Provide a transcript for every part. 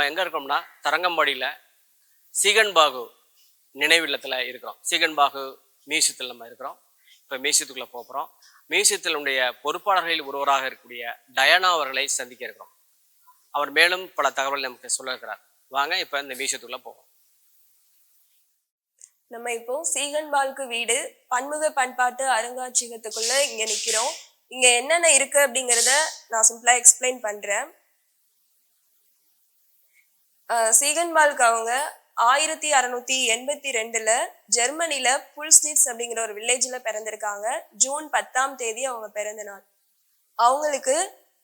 நம்ம எங்கே இருக்கோம்னா தரங்கம்பாடியில் சீகன்பாகு நினைவில்லத்தில் இருக்கிறோம். சீகன்பாகு மியூசியத்தில் நம்ம இருக்கிறோம். இப்போ மியூசியத்துக்குள்ளே போகிறோம். மியூசியத்தினுடைய பொறுப்பாளர்களில் ஒருவராக இருக்கக்கூடிய டயானா அவர்களை சந்திக்க இருக்கிறோம். அவர் மேலும் பல தகவல் நமக்கு சொல்ல இருக்கிறார். வாங்க இப்போ இந்த மியூசியத்துக்குள்ளே போவோம். நம்ம இப்போ சீகன்பால்கு வீடு பன்முக பண்பாட்டு அருங்காட்சியகத்துக்குள்ள இங்க நிக்கிறோம். இங்க என்னென்ன இருக்கு அப்படிங்கிறத நான் சிம்பிளா எக்ஸ்பிளைன் பண்றேன். சீகன்பால்க் அவங்க 1682 ஜெர்மனில புல்ஸ்னிட்ஸ் அப்படிங்கிற ஒரு வில்லேஜ்ல பிறந்திருக்காங்க. ஜூன் 10 அவங்க பிறந்த நாள். அவங்களுக்கு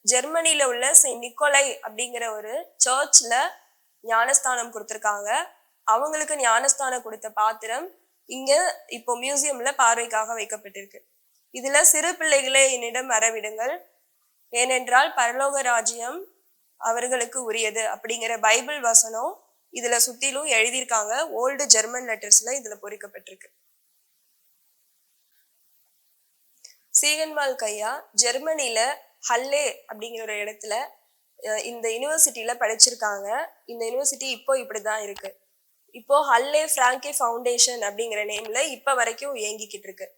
ஜெர்மனில உள்ள செயின்ட் நிக்கோலை அப்படிங்கிற ஒரு சர்ச்ல ஞானஸ்தானம் கொடுத்திருக்காங்க. அவங்களுக்கு ஞானஸ்தானம் கொடுத்த பாத்திரம் இங்க இப்போ மியூசியம்ல பார்வைக்காக வைக்கப்பட்டிருக்கு. இதுல சிறு பிள்ளைகளை என்னிடம் வரவிடுங்கள், ஏனென்றால் பரலோக ராஜ்யம் அவர்களுக்கு உரியது அப்படிங்கிற பைபிள் வசனம் இதுல சுத்திலும் எழுதியிருக்காங்க. ஓல்டு ஜெர்மன் லெட்டர்ஸ்ல இதுல பொறிக்கப்பட்டிருக்கு. சீகன்பால்க் ஐயா ஜெர்மனில ஹல்லே அப்படிங்கிற ஒரு இடத்துல இந்த யூனிவர்சிட்டியில படிச்சிருக்காங்க. இந்த யூனிவர்சிட்டி இப்போ இப்படிதான் இருக்கு. இப்போ ஹல்லே பிராங்கே ஃபவுண்டேஷன் அப்படிங்கிற நேம்ல இப்ப வரைக்கும் இயங்கிக்கிட்டு இருக்கு.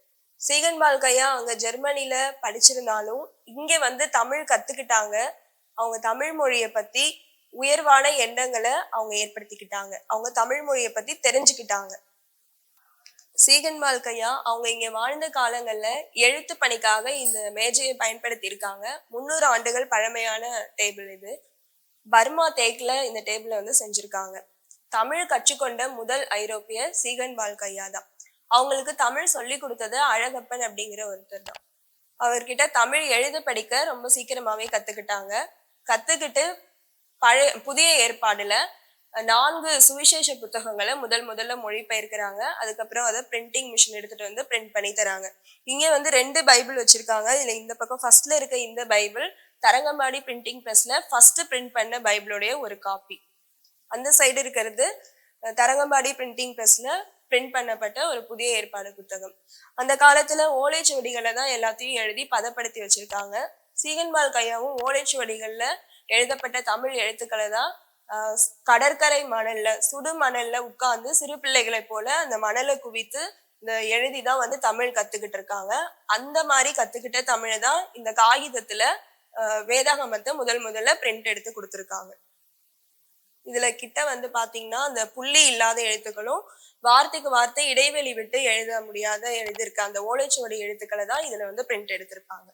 சீகன்பால்க் ஐயா அங்க ஜெர்மனில படிச்சிருந்தாலும் இங்க வந்து தமிழ் கத்துக்கிட்டாங்க. அவங்க தமிழ் மொழியை பத்தி உயர்வான எண்ணங்களை அவங்க ஏற்படுத்திக்கிட்டாங்க. அவங்க தமிழ் மொழியை பத்தி தெரிஞ்சுக்கிட்டாங்க. சீகன்பால்க் ஐயா அவங்க இங்க வாழ்ந்த காலங்கள்ல எழுத்து பணிக்காக இந்த மேஜையை பயன்படுத்தி இருக்காங்க. 300 ஆண்டுகள் பழமையான டேபிள் இது. பர்மா தேக்ல இந்த டேபிளை வந்து செஞ்சிருக்காங்க. தமிழ் கற்றுக்கொண்ட முதல் ஐரோப்பிய சீகன்பால்க் ஐயா தான். அவங்களுக்கு தமிழ் சொல்லி கொடுத்தது அழகப்பன் அப்படிங்கிற ஒருத்தர் தான். அவர்கிட்ட தமிழ் எழுத படிக்க ரொம்ப சீக்கிரமாவே கத்துக்கிட்டாங்க. கத்துக்கிட்டு புதிய ஏற்பாடுல 4 சுவிசேஷ புத்தகங்களை முதல்ல மொழிபெயர்க்கிறாங்க. அதுக்கப்புறம் அதை பிரிண்டிங் மிஷின் எடுத்துட்டு வந்து பிரிண்ட் பண்ணி தராங்க. இங்க வந்து 2 பைபிள் வச்சிருக்காங்க. இதுல இந்த பக்கம் ஃபர்ஸ்ட்ல இருக்க இந்த பைபிள் தரங்கம்பாடி பிரிண்டிங் பிரஸ்ல ஃபர்ஸ்ட் பிரிண்ட் பண்ண பைபிளுடைய ஒரு காப்பி. அந்த சைடு இருக்கிறது தரங்கம்பாடி பிரிண்டிங் பிரஸ்ல பிரிண்ட் பண்ணப்பட்ட ஒரு புதிய ஏற்பாடு புத்தகம். அந்த காலத்துல ஓலைச்சுவடிகளை தான் எல்லாத்தையும் எழுதி பதப்படுத்தி வச்சிருக்காங்க. சீகன்பால்க் ஐயாவும் ஓலைச்சுவடிகள்ல எழுதப்பட்ட தமிழ் எழுத்துக்களை தான் கடற்கரை மணல்ல சுடு மணல்ல உட்கார்ந்து சிறு பிள்ளைகளை போல அந்த மணலை குவித்து இந்த எழுதிதான் வந்து தமிழ் கத்துக்கிட்டு இருக்காங்க. அந்த மாதிரி கத்துக்கிட்ட தமிழை தான் இந்த காகிதத்துல வேதாகமத்தை முதல்ல பிரிண்ட் எடுத்து கொடுத்துருக்காங்க. இதுல கிட்ட வந்து பாத்தீங்கன்னா அந்த புள்ளி இல்லாத எழுத்துக்களும் வார்த்தைக்கு வார்த்தை இடைவெளி விட்டு எழுத முடியாத எழுதியிருக்க அந்த ஓலைச்சுவடி எழுத்துக்களை தான் இதுல வந்து பிரிண்ட் எடுத்திருப்பாங்க.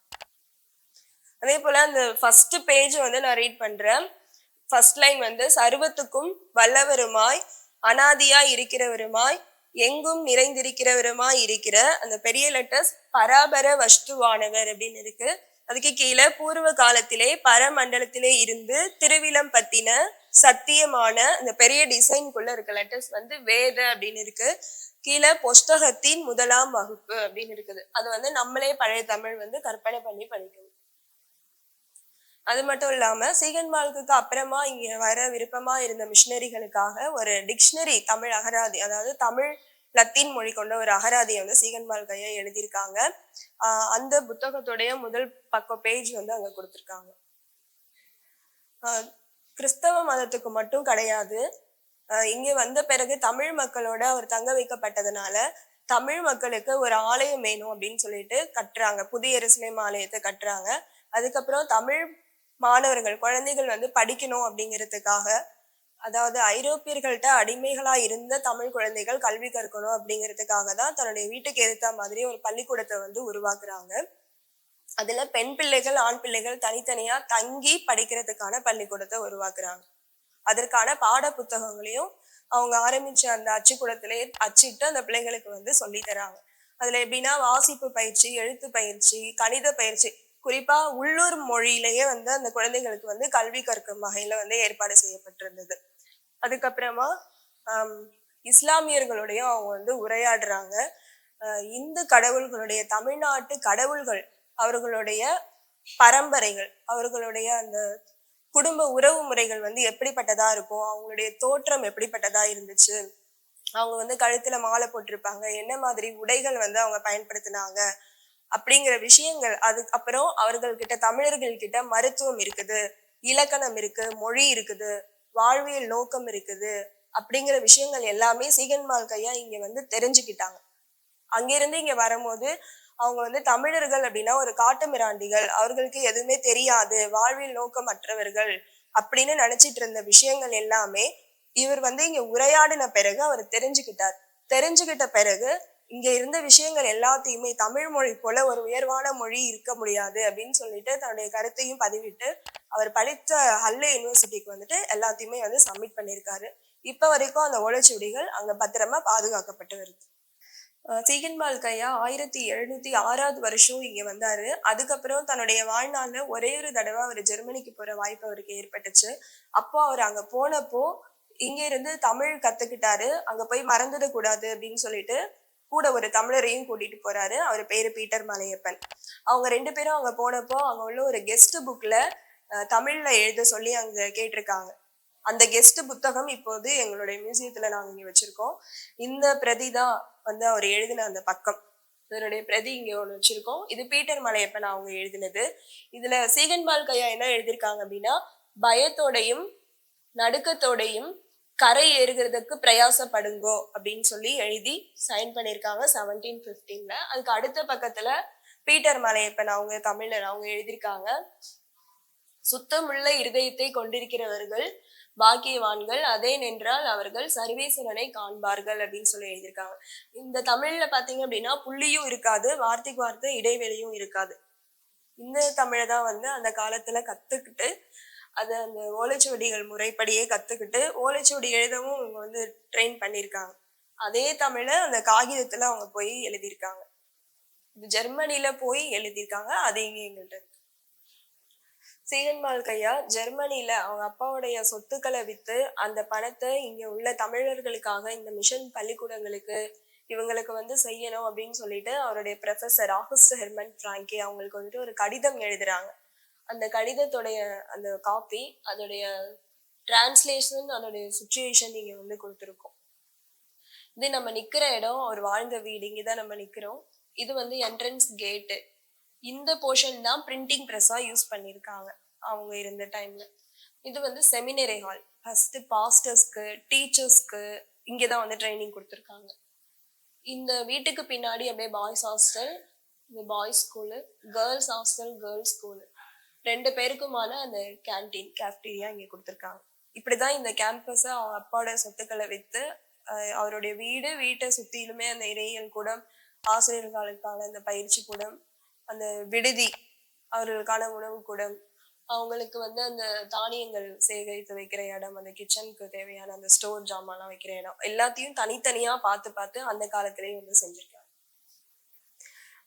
அதே போல அந்த ஃபர்ஸ்ட் பேஜ் வந்து நான் ரீட் பண்றேன். ஃபர்ஸ்ட் லைன் வந்து சர்வத்துக்கும் வல்லவருமாய் அனாதியாய் இருக்கிறவருமாய் எங்கும் நிறைந்திருக்கிறவருமாய் இருக்கிற அந்த பெரிய லெட்டர்ஸ் பராபர வஸ்துவானவர் அப்படின்னு இருக்கு. அதுக்கு கீழே பூர்வ காலத்திலே பரமண்டலத்திலே இருந்து திருவிழம் பத்தின சத்தியமான அந்த பெரிய டிசைன்குள்ள இருக்க லெட்டர்ஸ் வந்து வேத அப்படின்னு இருக்கு. கீழே புஸ்தகத்தின் 1ஆம் வகுப்பு அப்படின்னு இருக்குது. அது வந்து நம்மளே பழைய தமிழ் வந்து கற்பனை பண்ணி படிக்கணும். அது மட்டும் இல்லாம சீகன்பால்க்கு அப்புறமா இங்க வர விருப்பமா இருந்த மிஷினரிகளுக்காக ஒரு டிக்ஷனரி தமிழ் அகராதி, அதாவது தமிழ் லத்தீன் மொழி கொண்ட ஒரு அகராதியை வந்து சீகன்பால்க் ஐயா எழுதியிருக்காங்க. அந்த புத்தகத்துடைய முதல் பக்க பேஜ் வந்து அங்க கொடுத்துருக்காங்க. கிறிஸ்தவ மதத்துக்கு மட்டும் கிடையாது, இங்க வந்த பிறகு தமிழ் மக்களோட அவர் தங்க வைக்கப்பட்டதுனால தமிழ் மக்களுக்கு ஒரு ஆலயம் வேணும் அப்படின்னு சொல்லிட்டு கட்டுறாங்க. புதிய எருசலேம் ஆலயத்தை கட்டுறாங்க. அதுக்கப்புறம் தமிழ் மாணவர்கள் குழந்தைகள் வந்து படிக்கணும் அப்படிங்கிறதுக்காக, அதாவது ஐரோப்பியர்கள்ட்ட அடிமைகளா இருந்த தமிழ் குழந்தைகள் கல்வி கற்கணும் அப்படிங்கிறதுக்காக தான் தன்னுடைய வீட்டுக்கு ஏற்ற மாதிரி ஒரு பள்ளிக்கூடத்தை வந்து உருவாக்குறாங்க. அதுல பெண் பிள்ளைகள் ஆண் பிள்ளைகள் தனித்தனியா தங்கி படிக்கிறதுக்கான பள்ளிக்கூடத்தை உருவாக்குறாங்க. அதற்கான பாட புத்தகங்களையும் அவங்க ஆரம்பிச்ச அந்த அச்சுக்கூடத்திலேயே அச்சிட்டு அந்த பிள்ளைங்களுக்கு வந்து சொல்லி தராங்க. அதுல எப்படின்னா வாசிப்பு பயிற்சி, எழுத்து பயிற்சி, கணித பயிற்சி, குறிப்பா உள்ளூர் மொழியிலேயே வந்து அந்த குழந்தைகளுக்கு வந்து கல்வி கற்கும் வகையில வந்து ஏற்பாடு செய்யப்பட்டிருந்தது. அதுக்கப்புறமா இஸ்லாமியர்களுடைய அவங்க வந்து உரையாடுறாங்க. இந்து கடவுள்களுடைய தமிழ்நாட்டு கடவுள்கள் அவர்களுடைய பரம்பரைகள், அவர்களுடைய அந்த குடும்ப உறவு முறைகள் வந்து எப்படிப்பட்டதா இருக்கும், அவங்களுடைய தோற்றம் எப்படிப்பட்டதா இருந்துச்சு, அவங்க வந்து கழுத்துல மாலை போட்டிருப்பாங்க, என்ன மாதிரி உடைகள் வந்து அவங்க பயன்படுத்தினாங்க அப்படிங்கிற விஷயங்கள். அதுக்கப்புறம் அவர்கள்கிட்ட தமிழர்கள் கிட்ட மருத்துவம் இருக்குது, இலக்கணம் இருக்கு, மொழி இருக்குது, வாழ்வியல் நோக்கம் இருக்குது அப்படிங்கிற விஷயங்கள் எல்லாமே சீகன்மால் கையா இங்க வந்து தெரிஞ்சுக்கிட்டாங்க. அங்கிருந்து இங்க வரும்போது அவங்க வந்து தமிழர்கள் அப்படின்னா ஒரு காட்டு மிராண்டிகள், அவர்களுக்கு எதுவுமே தெரியாது, வாழ்வியல் நோக்கமற்றவர்கள் அப்படின்னு நினைச்சிட்டு இருந்த விஷயங்கள் எல்லாமே இவர் வந்து இங்க உரையாடின பிறகு அவர் தெரிஞ்சுக்கிட்டார். தெரிஞ்சுக்கிட்ட பிறகு இங்க இருந்த விஷயங்கள் எல்லாத்தையுமே தமிழ் மொழி போல ஒரு உயர்வான மொழி இருக்க முடியாது அப்படின்னு சொல்லிட்டு தன்னுடைய கருத்தையும் பதிவிட்டு அவர் படித்த ஹல்லே யூனிவர்சிட்டிக்கு வந்துட்டு எல்லாத்தையுமே வந்து சப்மிட் பண்ணியிருக்காரு. இப்ப வரைக்கும் அந்த ஓலைச்சுவடிகள் அங்க பத்திரமா பாதுகாக்கப்பட்டு வருது. சீகன்பால் கையா 1706 வருஷம் இங்க வந்தாரு. அதுக்கப்புறம் தன்னுடைய வாழ்நாள்ல ஒரே ஒரு தடவை அவர் ஜெர்மனிக்கு போற வாய்ப்பு அவருக்கு ஏற்பட்டுச்சு. அப்போ அவர் அங்க போனப்போ இங்க இருந்து தமிழ் கத்துக்கிட்டாரு. அங்க போய் மறந்துடக்கூடாது அப்படின்னு சொல்லிட்டு கூட ஒரு தமிழரையும் கூட்டிட்டு போறாரு. அவர் பேரு பீட்டர் மலையப்பன். அவங்க 2 பேரும் அங்க போனப்போ அங்க உள்ள ஒரு கெஸ்ட் புக்ல தமிழ்ல எழுத சொல்லி அங்க கேட்டிருக்காங்க. அந்த கெஸ்ட் புத்தகம் இப்போது எங்களுடைய மியூசியத்துல நாங்க இங்க வச்சிருக்கோம். இந்த பிரதி தான் வந்து அவர் எழுதின அந்த பக்கம். இதனுடைய பிரதி இங்க ஒண்ணு வச்சிருக்கோம். இது பீட்டர் மலையப்பன் அவங்க எழுதினது. இதுல சீகன்பால் கையா என்ன எழுதியிருக்காங்க அப்படின்னா, பயத்தோடையும் நடுக்கத்தோடையும் கரை ஏறுகிறதுக்கு பிரயாசப்படுங்கோ அப்படின்னு சொல்லி எழுதி சைன் பண்ணியிருக்காங்க 1715. அதுக்கு அடுத்த பக்கத்துல பீட்டர் மலையப்பன் அவங்க தமிழர் அவங்க எழுதியிருக்காங்க, சுத்தமுள்ள இருதயத்தை கொண்டிருக்கிறவர்கள் பாக்கியவான்கள், அதே நின்றால் அவர்கள் சர்வேஸ்வரனை காண்பார்கள் அப்படின்னு சொல்லி எழுதியிருக்காங்க. இந்த தமிழ்ல பாத்தீங்க அப்படின்னா புள்ளியும் இருக்காது, வார்த்தைக்கு வார்த்தை இடைவெளியும் இருக்காது. இந்த தமிழை தான் வந்து அந்த காலத்துல கத்துக்கிட்டு அதை அந்த ஓலைச்சுவடிகள் முறைப்படியே கத்துக்கிட்டு ஓலைச்சுவடி எழுதவும் அவங்க வந்து ட்ரெயின் பண்ணியிருக்காங்க. அதே தமிழை அந்த காகிதத்துல அவங்க போய் எழுதியிருக்காங்க. இது ஜெர்மனில போய் எழுதியிருக்காங்க. அது இங்க எங்கள்கிட்ட இருக்கு. சீகன்பால் கையா ஜெர்மனில அவங்க அப்பாவுடைய சொத்துக்களை வித்து அந்த பணத்தை இங்க உள்ள தமிழர்களுக்காக இந்த மிஷன் பள்ளிக்கூடங்களுக்கு இவங்களுக்கு வந்து செய்யணும் அப்படின்னு சொல்லிட்டு அவருடைய ப்ரொஃபசர் ஆகஸ்ட் ஹெர்மன் பிராங்கி அவங்களுக்கு வந்துட்டு ஒரு கடிதம் எழுதுறாங்க. அந்த கடிதத்துடைய அந்த காப்பி, அதோடைய டிரான்ஸ்லேஷன், அதோடைய சுச்சுவேஷன் இங்க வந்து கொடுத்துருக்கோம். இது நம்ம நிக்கிற இடம் அவர் வாழ்ந்த வீடு. இங்கதான் நம்ம நிக்கிறோம். இது வந்து என்ட்ரன்ஸ் கேட்டு. இந்த போர்ஷன் தான் பிரிண்டிங் ப்ரெஸ்ஸா யூஸ் பண்ணியிருக்காங்க அவங்க இருந்த டைம்ல. இது வந்து செமினரி ஹால். ஃபர்ஸ்ட் பாஸ்டர்ஸ்க்கு டீச்சர்ஸ்க்கு இங்கதான் வந்து ட்ரைனிங் கொடுத்துருக்காங்க. இந்த வீட்டுக்கு பின்னாடி அப்படியே பாய்ஸ் ஹாஸ்டல், இந்த boys school, girls hostel, girls school, 2 பேருக்குமான அந்த கேன்டீன் கேஃப்டீரியா இங்க கொடுத்துருக்காங்க. இப்படிதான் இந்த கேம்பஸை அவங்க அப்பாவோட சொத்துக்களை வித்து அவருடைய வீட்டை சுத்திலுமே அந்த இறையியல் கூடம், ஆசிரியர்களுக்கான அந்த பயிற்சி கூடம், அந்த விடுதி, அவர்களுக்கான உணவு கூடம், அவங்களுக்கு வந்து அந்த தானியங்கள் சேகரித்து வைக்கிற இடம், அந்த கிச்சனுக்கு தேவையான அந்த ஸ்டோர் ஜாமான்லாம் வைக்கிற இடம், எல்லாத்தையும் தனித்தனியா பார்த்து அந்த காலத்திலேயே வந்து செஞ்சிருக்காங்க.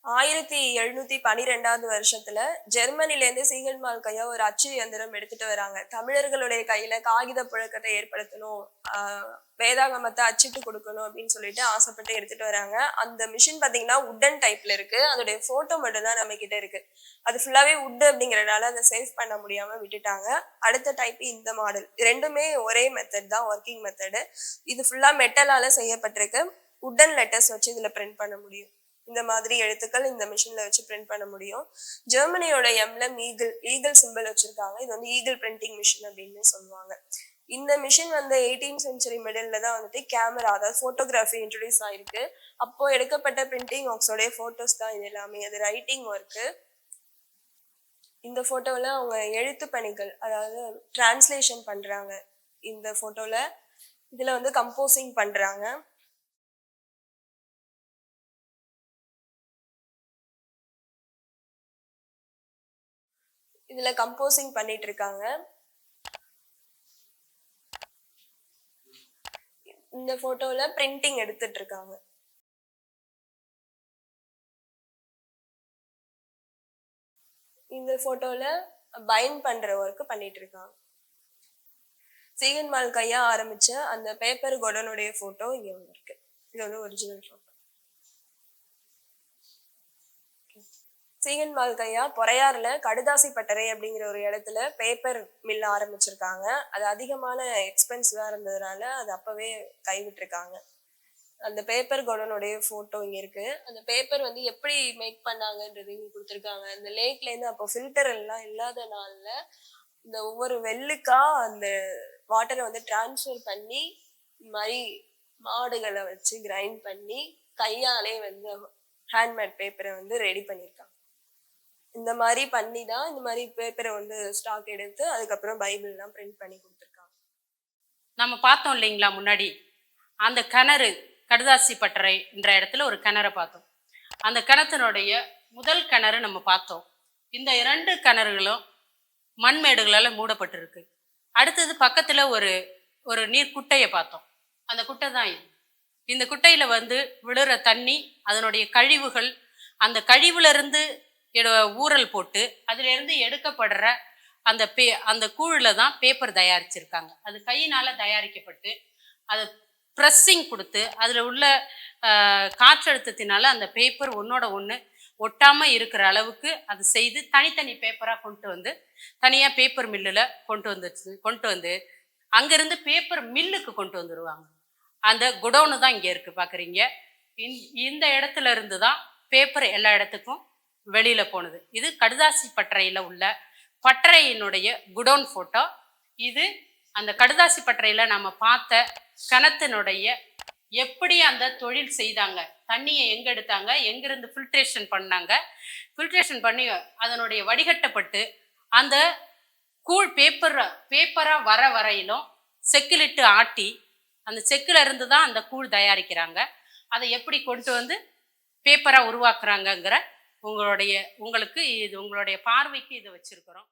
1712 வருஷத்துல ஜெர்மனில இருந்து சீகன்பால் கையா ஒரு அச்சு இயந்திரம் எடுத்துட்டு வராங்க. தமிழர்களுடைய கையில காகித புழக்கத்தை ஏற்படுத்தணும், வேதாகமத்தை அச்சிட்டு கொடுக்கணும் அப்படின்னு சொல்லிட்டு ஆசைப்பட்டு எடுத்துட்டு வராங்க. அந்த மிஷின் பாத்தீங்கன்னா உட்டன் டைப்ல இருக்கு. அதோடைய போட்டோ மட்டும் தான் நம்ம கிட்ட இருக்கு. அது ஃபுல்லாவே உட் அப்படிங்கறதுனால அதை சேவ் பண்ண முடியாம விட்டுட்டாங்க. அடுத்த டைப் இந்த மாடல். ரெண்டுமே ஒரே மெத்தட் தான், ஒர்க்கிங் மெத்தடு. இது ஃபுல்லா மெட்டலால செய்யப்பட்டிருக்கு. உட்டன் லெட்டர்ஸ் வச்சு இதுல பிரிண்ட் பண்ண முடியும். இந்த மாதிரி எழுத்துக்கள் இந்த மிஷின்ல வச்சு பிரிண்ட் பண்ண முடியும். ஜெர்மனியோட எம்லம் ஈகிள் சிம்பிள் வச்சிருக்காங்க. இது வந்து ஈகிள் பிரிண்டிங் மிஷின் அப்படின்னு சொல்லுவாங்க. இந்த மிஷின் வந்து 18th சென்ச்சுரி மிடில்ல தான் வந்துட்டு கேமரா, அதாவது போட்டோகிராஃபி இன்ட்ரடியூஸ் ஆயிருக்கு. அப்போ எடுக்கப்பட்ட பிரிண்டிங் ஒர்க்ஸோடைய போட்டோஸ் தான் இது எல்லாமே. அது ரைட்டிங் ஒர்க்கு. இந்த போட்டோல அவங்க எழுத்து பணிகள், அதாவது டிரான்ஸ்லேஷன் பண்றாங்க. இந்த போட்டோல இதுல வந்து கம்போசிங் பண்றாங்க. இதுல கம்போசிங் பண்ணிட்டு இருக்காங்க. இந்த போட்டோல பிரிண்டிங் எடுத்துட்டு இருக்காங்க. இந்த போட்டோல பைண்ட் பண்ற ஒர்க் பண்ணிட்டு இருக்காங்க. சீகன்பால் கையா ஆரம்பிச்ச அந்த பேப்பர் கொடனுடைய போட்டோ இங்க ஒண்ணு இருக்கு. இது வந்து ஒரிஜினல் போட்டோ. சீகன்பால் கையா பொறையாறுல கடுதாசி பட்டறை அப்படிங்கிற ஒரு இடத்துல பேப்பர் மில் ஆரம்பிச்சிருக்காங்க. அது அதிகமான எக்ஸ்பென்சிவா இருந்ததுனால அது அப்பவே கைவிட்டிருக்காங்க. அந்த பேப்பர் கொடனுடைய போட்டோ இங்க இருக்கு. அந்த பேப்பர் வந்து எப்படி மேக் பண்ணாங்கன்றது இங்க கொடுத்துருக்காங்க. அந்த லேக்ல இருந்து அப்போ ஃபில்டர் எல்லாம் இல்லாத நாள்ல இந்த ஒவ்வொரு வெள்ளுக்கா அந்த வாட்டரை வந்து டிரான்ஸ்ஃபர் பண்ணி இந்த மாதிரி மாடுகளை வச்சு கிரைண்ட் பண்ணி கையாலே வந்து ஹேண்ட்மேட் பேப்பரை வந்து ரெடி பண்ணியிருக்காங்க. இந்த மாதிரி பண்ணி தான் இந்த மாதிரி பேப்பரை வந்து ஸ்டாக் எடுத்து அதுக்கப்புறம் பைபிள்லாம் பிரிண்ட் பண்ணி கொடுத்துருக்காங்க. நம்ம பார்த்தோம் இல்லைங்களா முன்னாடி அந்த கிணறு கடுதாசி பட்டறைன்ற இடத்துல ஒரு கிணறை பார்த்தோம். அந்த கிணத்தினுடைய முதல் கிணறு நம்ம பார்த்தோம். இந்த 2 கிணறுகளும் மண்மேடுகளால் மூடப்பட்டிருக்கு. அடுத்தது பக்கத்தில் ஒரு நீர் குட்டையை பார்த்தோம். அந்த குட்டை தான் இது. இந்த குட்டையில் வந்து விழுற தண்ணி, அதனுடைய கழிவுகள், அந்த கழிவுலேருந்து ஊறல் போட்டு அதிலிருந்து எடுக்கப்படுற அந்த கூழில் தான் பேப்பர் தயாரிச்சிருக்காங்க. அது கையினால் தயாரிக்கப்பட்டு அதை ப்ரெஸ்ஸிங் கொடுத்து அதில் உள்ள காற்றழுத்தத்தினால அந்த பேப்பர் ஒன்றோட ஒன்று ஒட்டாமல் இருக்கிற அளவுக்கு அது செய்து தனித்தனி பேப்பராக கொண்டு வந்து தனியாக பேப்பர் மில்லில் கொண்டு வந்து அங்கேருந்து பேப்பர் மில்லுக்கு கொண்டு வந்துடுவாங்க. அந்த குடோனு தான் இங்கே இருக்குது பார்க்குறீங்க. இந்த இடத்துல இருந்து தான் பேப்பர் எல்லா இடத்துக்கும் வெளியில் போனது. இது கடுதாசி பட்டறையில் உள்ள பட்டறையினுடைய குடோன் ஃபோட்டோ. இது அந்த கடுதாசி பட்டறையில் நம்ம பார்த்த கிணத்தினுடைய எப்படி அந்த தொழில் செய்தாங்க, தண்ணியை எங்கே எடுத்தாங்க, எங்கேருந்து ஃபில்ட்ரேஷன் பண்ணாங்க, ஃபில்ட்ரேஷன் பண்ணி அதனுடைய வடிகட்டப்பட்டு அந்த கூழ் பேப்பராக வர வரையிலும் செக்கிலிட்டு ஆட்டி அந்த செக்கில் இருந்து தான் அந்த கூழ் தயாரிக்கிறாங்க. அதை எப்படி கொண்டு வந்து பேப்பராக உருவாக்குறாங்கங்கிற உங்களுக்கு இது உங்களுடைய பார்வைக்கு இதை வச்சுருக்கிறோம்.